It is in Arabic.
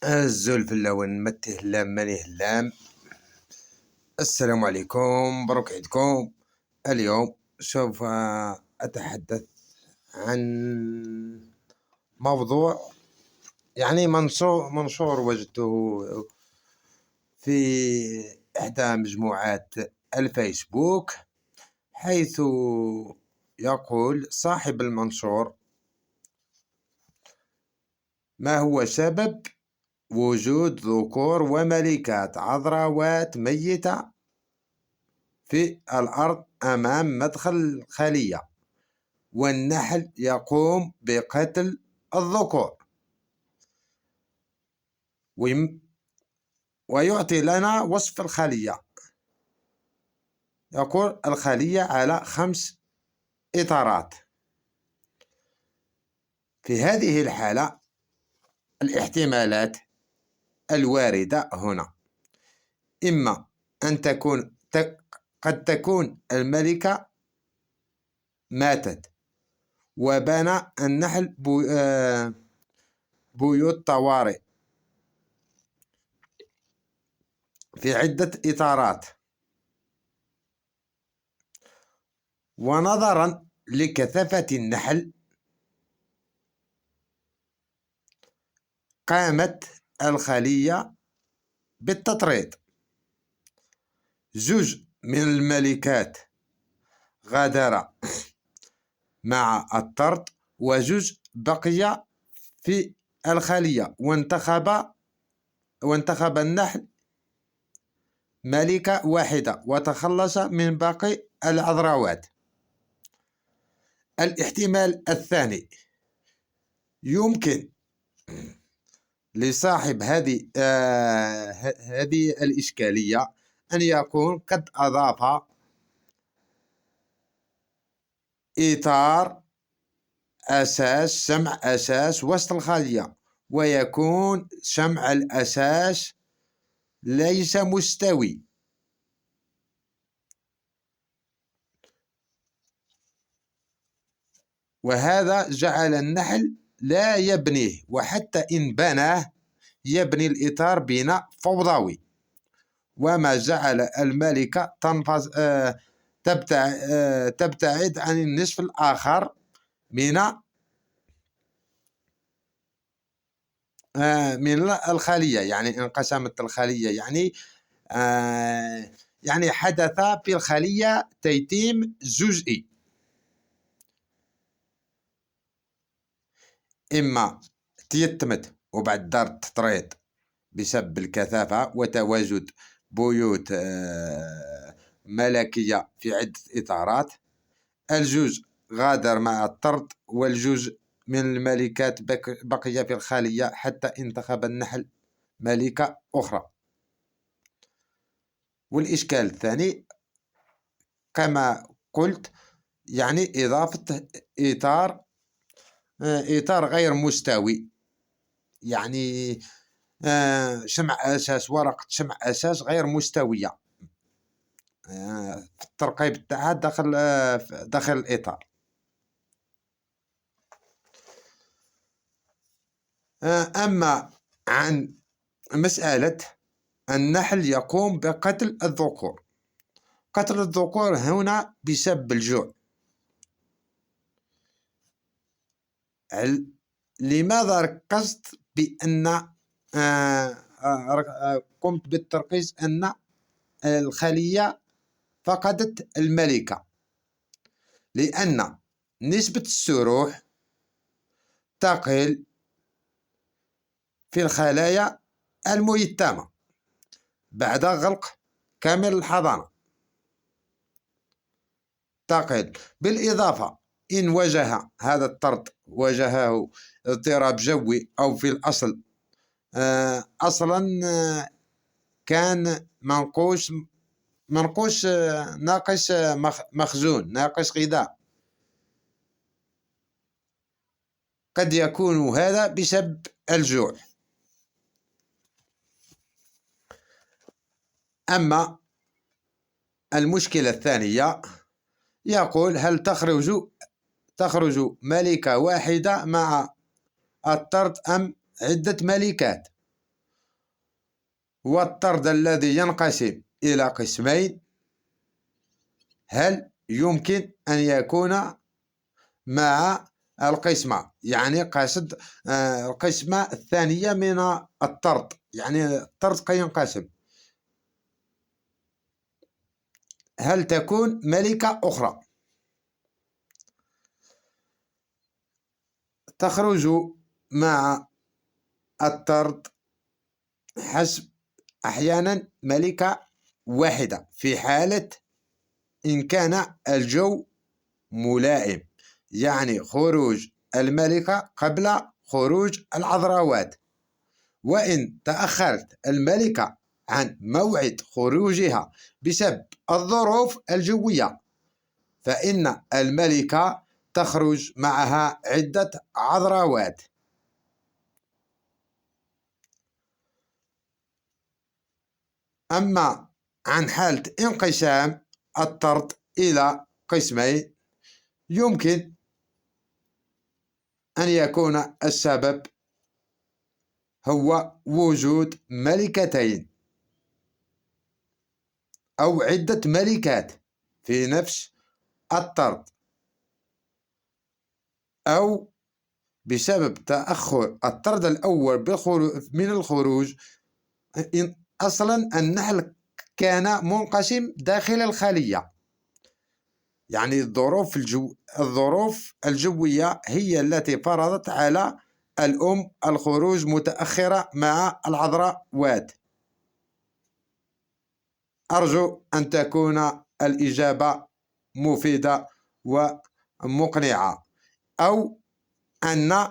الزلف اللون مته اللام منه اللام. السلام عليكم، مبروك عيدكم. اليوم سوف أتحدث عن موضوع منشور وجدته في إحدى مجموعات الفيسبوك، حيث يقول صاحب المنشور: ما هو سبب وجود ذكور وملكات عذراوات ميتة في الأرض أمام مدخل الخلية، والنحل يقوم بقتل الذكور؟ ويعطي لنا وصف الخلية. يقول الخلية على 5 إطارات. في هذه الحالة الاحتمالات الواردة هنا: إما أن قد تكون الملكة ماتت وبنى النحل بيوت طوارئ في عدة إطارات، ونظرا لكثافة النحل قامت الخلية بالتطريد. 2 من الملكات غادر مع الطرد، و2 بقي في الخلية، وانتخب النحل ملكة واحدة وتخلص من باقي العذراوات. الاحتمال الثاني: يمكن لصاحب هذه الإشكالية أن يكون قد أضاف إطار شمع أساس وسط الخلية، ويكون شمع الأساس ليس مستوي، وهذا جعل النحل لا يبنيه، وحتى إن بناه يبني الإطار بناء فوضوي، وما جعل الملكة تبتعد عن النصف الآخر من الخلية. يعني انقسمت الخلية، يعني حدث في الخلية تيتيم جزئي. إما تيتمت وبعد دار التطريد بسبب الكثافة وتواجد بيوت ملكية في عدة إطارات، الجزء غادر مع الطرد، والجزء من الملكات بقي في الخلية حتى انتخب النحل ملكة أخرى. والإشكال الثاني كما قلت، يعني إضافة إطار غير مستوي، يعني شمع أساس، ورقة شمع أساس غير مستوية في الترقيب تاعها داخل الإطار. أما عن مسألة النحل يقوم بقتل الذكور، قتل الذكور هنا بسبب الجوع. لماذا ركزت بأن قمت بالتركيز أن الخلية فقدت الملكة؟ لأن نسبة السروح تقل في الخلايا الميتمة بعد غلق كامل الحضانة، تقل. بالإضافة إن واجه هذا الطرد واجهه اضطراب جوي، أو في الأصل أصلا كان منقوش ناقص مخزون، ناقص غذاء، قد يكون هذا بسبب الجوع. أما المشكلة الثانية، يقول: هل تخرج ملكة واحدة مع الطرد أم عدة ملكات؟ والطرد الذي ينقسم إلى قسمين هل يمكن أن يكون مع القسمة، يعني قصد القسمة الثانية من الطرد، يعني الطرد ينقسم، هل تكون ملكة أخرى تخرج مع الطرد حسب أحيانا ملكة واحدة في حالة إن كان الجو ملائم، يعني خروج الملكة قبل خروج العذراوات. وإن تأخرت الملكة عن موعد خروجها بسبب الظروف الجوية فإن الملكة تخرج معها عدة عذراوات. أما عن حالة انقسام الطرد إلى قسمين يمكن أن يكون السبب هو وجود ملكتين أو عدة ملكات في نفس الطرد، أو بسبب تأخر الطرد الأول من الخروج. أصلا النحل كان منقسم داخل الخلية، يعني الظروف الجوية هي التي فرضت على الأم الخروج متأخرة مع العذراوات. أرجو أن تكون الإجابة مفيدة ومقنعة، أو أن